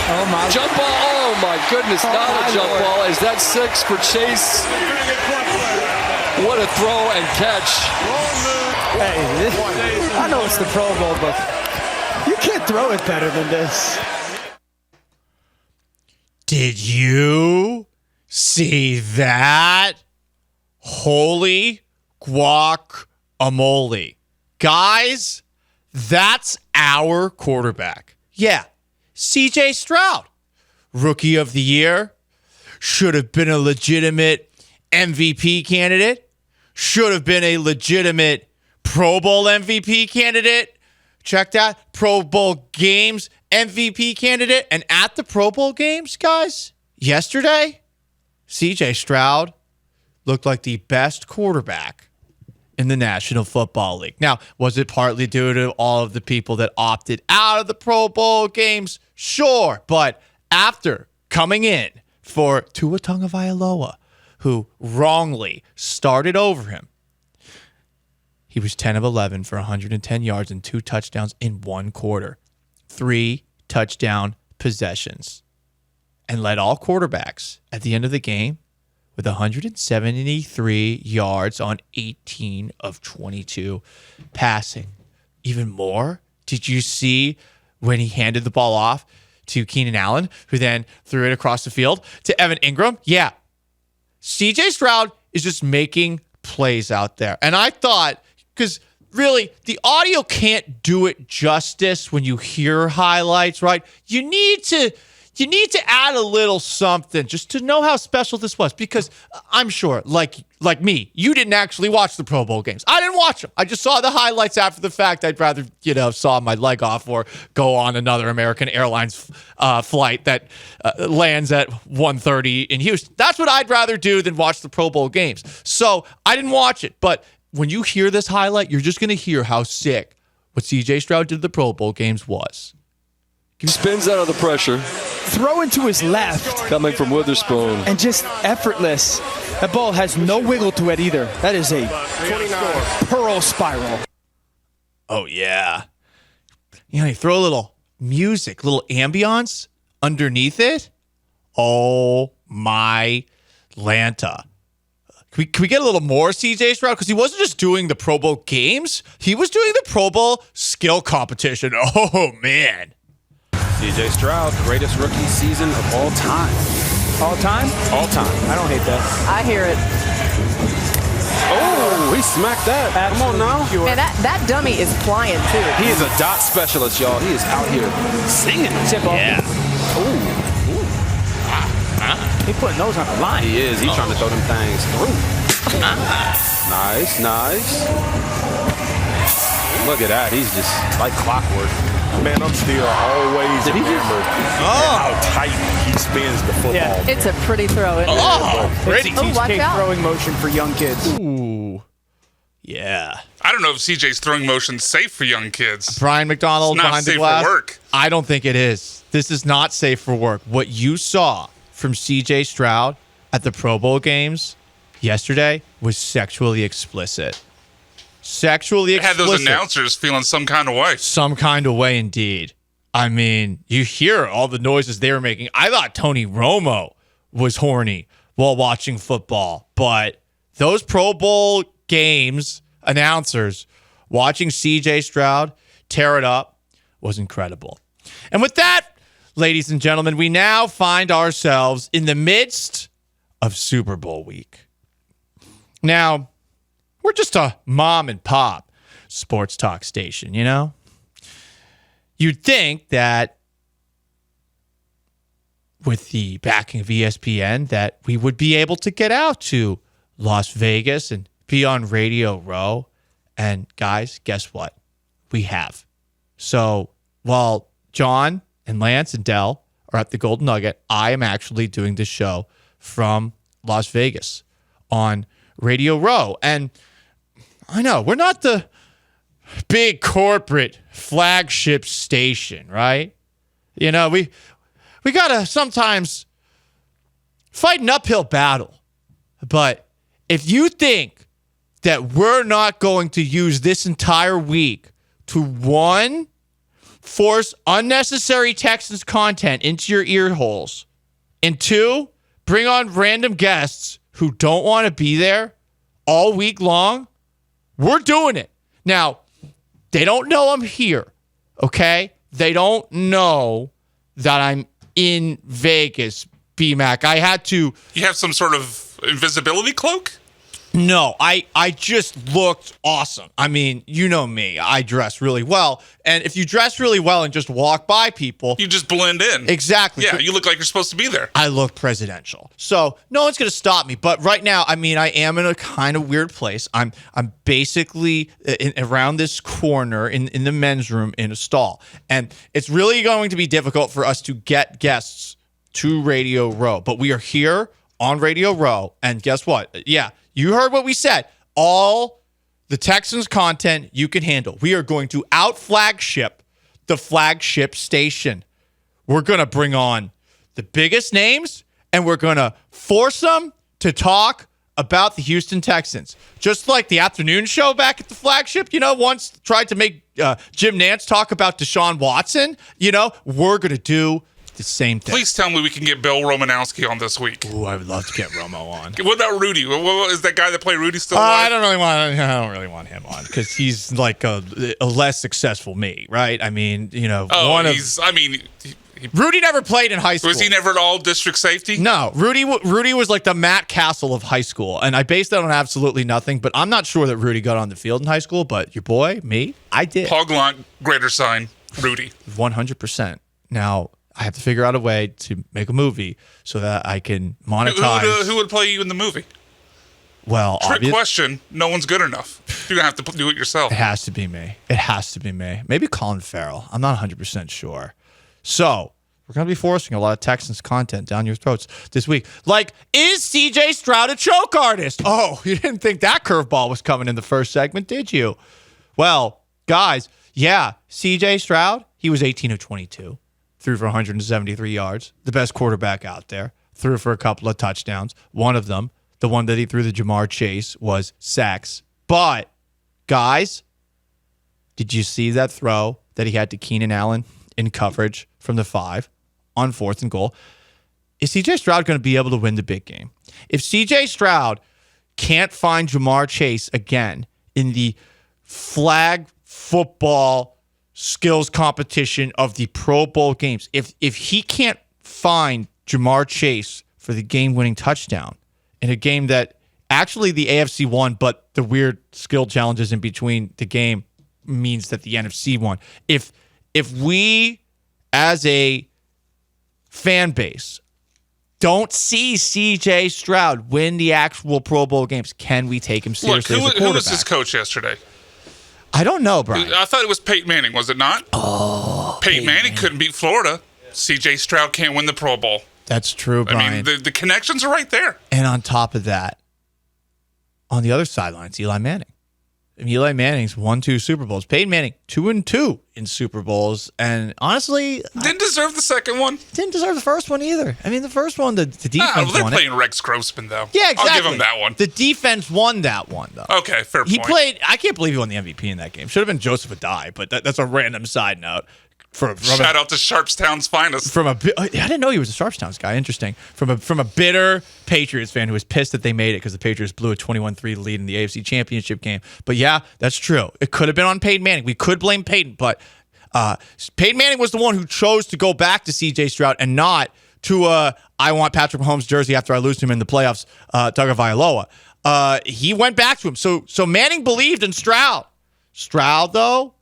Oh, my. Jump ball. Oh, my goodness. Not a jump ball. Is that 6 for Chase? What a throw and catch. Hey, I know it's the Pro Bowl, but you can't throw it better than this. Did you see that? Holy guacamole. Guys, that's our quarterback. Yeah, CJ Stroud. Rookie of the year. Should have been a legitimate MVP candidate. Should have been a legitimate Pro Bowl MVP candidate. Check that. Pro Bowl games MVP candidate. And at the Pro Bowl games, guys, yesterday, CJ Stroud looked like the best quarterback in the National Football League. Now, was it partly due to all of the people that opted out of the Pro Bowl games? Sure. But after coming in for Tua Tagovailoa, who wrongly started over him, he was 10 of 11 for 110 yards and 2 touchdowns in one quarter. 3 touchdown possessions. And led all quarterbacks at the end of the game with 173 yards on 18 of 22 passing. Even more, did you see when he handed the ball off to Keenan Allen, who then threw it across the field to Evan Ingram? Yeah. CJ Stroud is just making plays out there. And I thought, because really, the audio can't do it justice when you hear highlights, right? You need to add a little something just to know how special this was, because I'm sure, like me, you didn't actually watch the Pro Bowl games. I didn't watch them. I just saw the highlights after the fact. I'd rather, saw my leg off or go on another American Airlines flight that lands at 1:30 in Houston. That's what I'd rather do than watch the Pro Bowl games. So I didn't watch it, but when you hear this highlight, you're just going to hear how sick what CJ Stroud did at the Pro Bowl games was. He spins out of the pressure. Throw into his left. Coming from Witherspoon. And just effortless. That ball has no wiggle to it either. That is a pearl spiral. Oh, yeah. You throw a little music, little ambiance underneath it. Oh, my Lanta. Can we get a little more CJ Stroud? Because he wasn't just doing the Pro Bowl games. He was doing the Pro Bowl skill competition. Oh, man. CJ Stroud, greatest rookie season of all time. All time? All time. I don't hate that. I hear it. Oh, he smacked that. Come on now. Man, that dummy is flying, too. He is a dot specialist, y'all. He is out here singing. Tip off. Yeah. Ooh. He's putting those on the line. He is. He's trying to throw them things through. Nice. Look at that. He's just like clockwork. Man, I'm still always enamored at how tight he spins the football. Yeah. It's a pretty throw. Isn't it? Pretty. Watch out. Throwing motion for young kids. Ooh. Yeah. I don't know if CJ's throwing motion's safe for young kids. Brian McDonald It's not behind the safe glass. for work. I don't think it is. This is not safe for work. What you saw from CJ Stroud at the Pro Bowl games yesterday was sexually explicit. Sexually explicit. Had those announcers feeling some kind of way. Some kind of way indeed. I mean, you hear all the noises they were making. I thought Tony Romo was horny while watching football, but those Pro Bowl games announcers watching CJ Stroud tear it up was incredible. And with that, ladies and gentlemen, we now find ourselves in the midst of Super Bowl week. Now, we're just a mom and pop sports talk station, You'd think that with the backing of ESPN that we would be able to get out to Las Vegas and be on Radio Row. And guys, guess what? We have. So while John and Lance and Dell are at the Golden Nugget, I am actually doing this show from Las Vegas on Radio Row. And I know we're not the big corporate flagship station, right? We got to sometimes fight an uphill battle. But if you think that we're not going to use this entire week to, one, force unnecessary Texans content into your ear holes. And 2, bring on random guests who don't want to be there all week long. We're doing it. Now, they don't know I'm here, okay? They don't know that I'm in Vegas, BMAC. I had to... You have some sort of invisibility cloak? No, I just looked awesome. I mean, you know me. I dress really well. And if you dress really well and just walk by people... You just blend in. Exactly. Yeah, you look like you're supposed to be there. I look presidential. So no one's going to stop me. But right now, I mean, I am in a kind of weird place. I'm basically around this corner in the men's room in a stall. And it's really going to be difficult for us to get guests to Radio Row. But we are here on Radio Row. And guess what? Yeah. You heard what we said. All the Texans content you can handle. We are going to out-flagship the flagship station. We're going to bring on the biggest names, and we're going to force them to talk about the Houston Texans. Just like the afternoon show back at the flagship, once tried to make Jim Nantz talk about Deshaun Watson, we're going to do the same thing. Please tell me we can get Bill Romanowski on this week. Ooh, I would love to get Romo on. What about Rudy? Is that guy that played Rudy still I alive? don't really want him on because he's like a less successful me, right? I mean, Rudy never played in high school. Was he never at all district safety? No, Rudy was like the Matt Castle of high school, and I based that on absolutely nothing. But I'm not sure that Rudy got on the field in high school. But your boy, me, I did. Paul Glunt, greater sign, Rudy. 100%. Now, I have to figure out a way to make a movie so that I can monetize. Who would play you in the movie? Well, Trick question. No one's good enough. You're going to have to do it yourself. It has to be me. Maybe Colin Farrell. I'm not 100% sure. So, we're going to be forcing a lot of Texans content down your throats this week. Like, is CJ Stroud a choke artist? Oh, you didn't think that curveball was coming in the first segment, did you? Well, guys, yeah, CJ Stroud, he was 18 of 22. Threw for 173 yards, the best quarterback out there. Threw for a couple of touchdowns. One of them, the one that he threw to Jamar Chase, was sacks. But, guys, did you see that throw that he had to Keenan Allen in coverage from the 5 on 4th and goal? Is CJ Stroud going to be able to win the big game? If CJ Stroud can't find Jamar Chase again in the flag football skills competition of the Pro Bowl games, if he can't find Jamar Chase for the game-winning touchdown in a game that actually the AFC won, but the weird skill challenges in between the game means that the NFC won. If we, as a fan base, don't see CJ Stroud win the actual Pro Bowl games, can we take him seriously as a quarterback? Who was his coach yesterday? I don't know, Brian. I thought it was Peyton Manning, was it not? Oh, Peyton Manning couldn't beat Florida. CJ Stroud can't win the Pro Bowl. That's true, Brian. I mean, the connections are right there. And on top of that, on the other sidelines, Eli Manning. And Eli Manning's won 2 Super Bowls. Peyton Manning, 2-2 in Super Bowls. And honestly... Didn't deserve the second one. Didn't deserve the first one either. I mean, the first one, the defense they're won playing it. Rex Grossman, though. Yeah, exactly. I'll give him that one. The defense won that one, though. Okay, fair He point. played... I can't believe he won the MVP in that game. Should have been Joseph Adai, but that's a random side note. Shout out to Sharpstown's finest. I didn't know he was a Sharpstown's guy. Interesting. From a bitter Patriots fan who was pissed that they made it because the Patriots blew a 21-3 lead in the AFC Championship game. But yeah, that's true. It could have been on Peyton Manning. We could blame Peyton, but Peyton Manning was the one who chose to go back to CJ Stroud and not to I want Patrick Mahomes jersey after I lose to him in the playoffs, Tagovailoa. He went back to him. So Manning believed in Stroud. Stroud, though,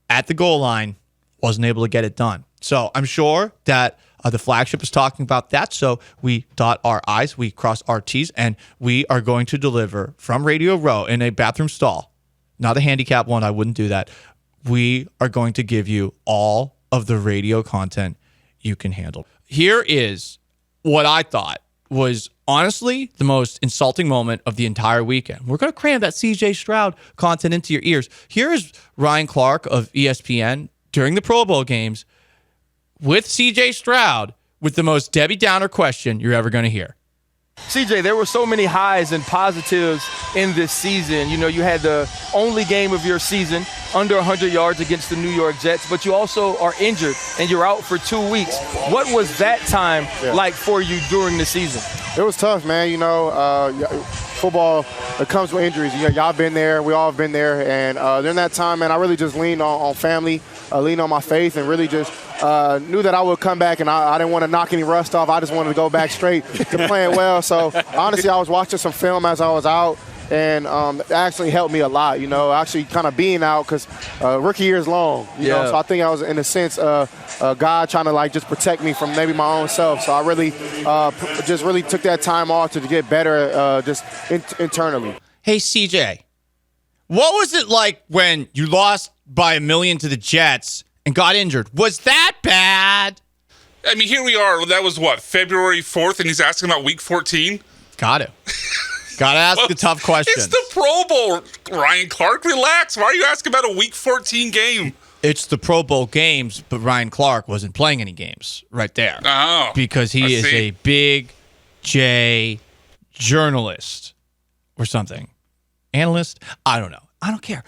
at the goal line, wasn't able to get it done. So I'm sure that the flagship is talking about that. So we dot our I's, we cross our T's, and we are going to deliver from Radio Row in a bathroom stall. Not a handicap one. I wouldn't do that. We are going to give you all of the radio content you can handle. Here is what I thought was honestly the most insulting moment of the entire weekend. We're going to cram that CJ Stroud content into your ears. Here is Ryan Clark of ESPN during the Pro Bowl games with CJ Stroud with the most Debbie Downer question you're ever going to hear. CJ, there were so many highs and positives in this season. You know, you had the only game of your season under 100 yards against the New York Jets, but you also are injured and you're out for 2 weeks. What was that time like for you during the season? It was tough, man. You know, football, it comes with injuries. Y'all been there. We all have been there. And during that time, man, I really just leaned on family, leaned on my faith, and really just knew that I would come back, and I didn't want to knock any rust off. I just wanted to go back straight to playing well. So, honestly, I was watching some film as I was out, and it actually helped me a lot, you know, actually kind of being out because rookie year is long, you know. So I think I was, in a sense, God trying to, like, just protect me from maybe my own self. So I really just really took that time off to get better just internally. Hey, CJ, what was it like when you lost by $1 million to the Jets and got injured? Was that bad? I mean, here we are. That was what, February 4th, and he's asking about Week 14. Got to ask the tough questions. It's the Pro Bowl, Ryan Clark. Relax. Why are you asking about a Week 14 game? It's the Pro Bowl games, but Ryan Clark wasn't playing any games right there. Oh, because he is a big J journalist or something. Analyst? I don't know. I don't care.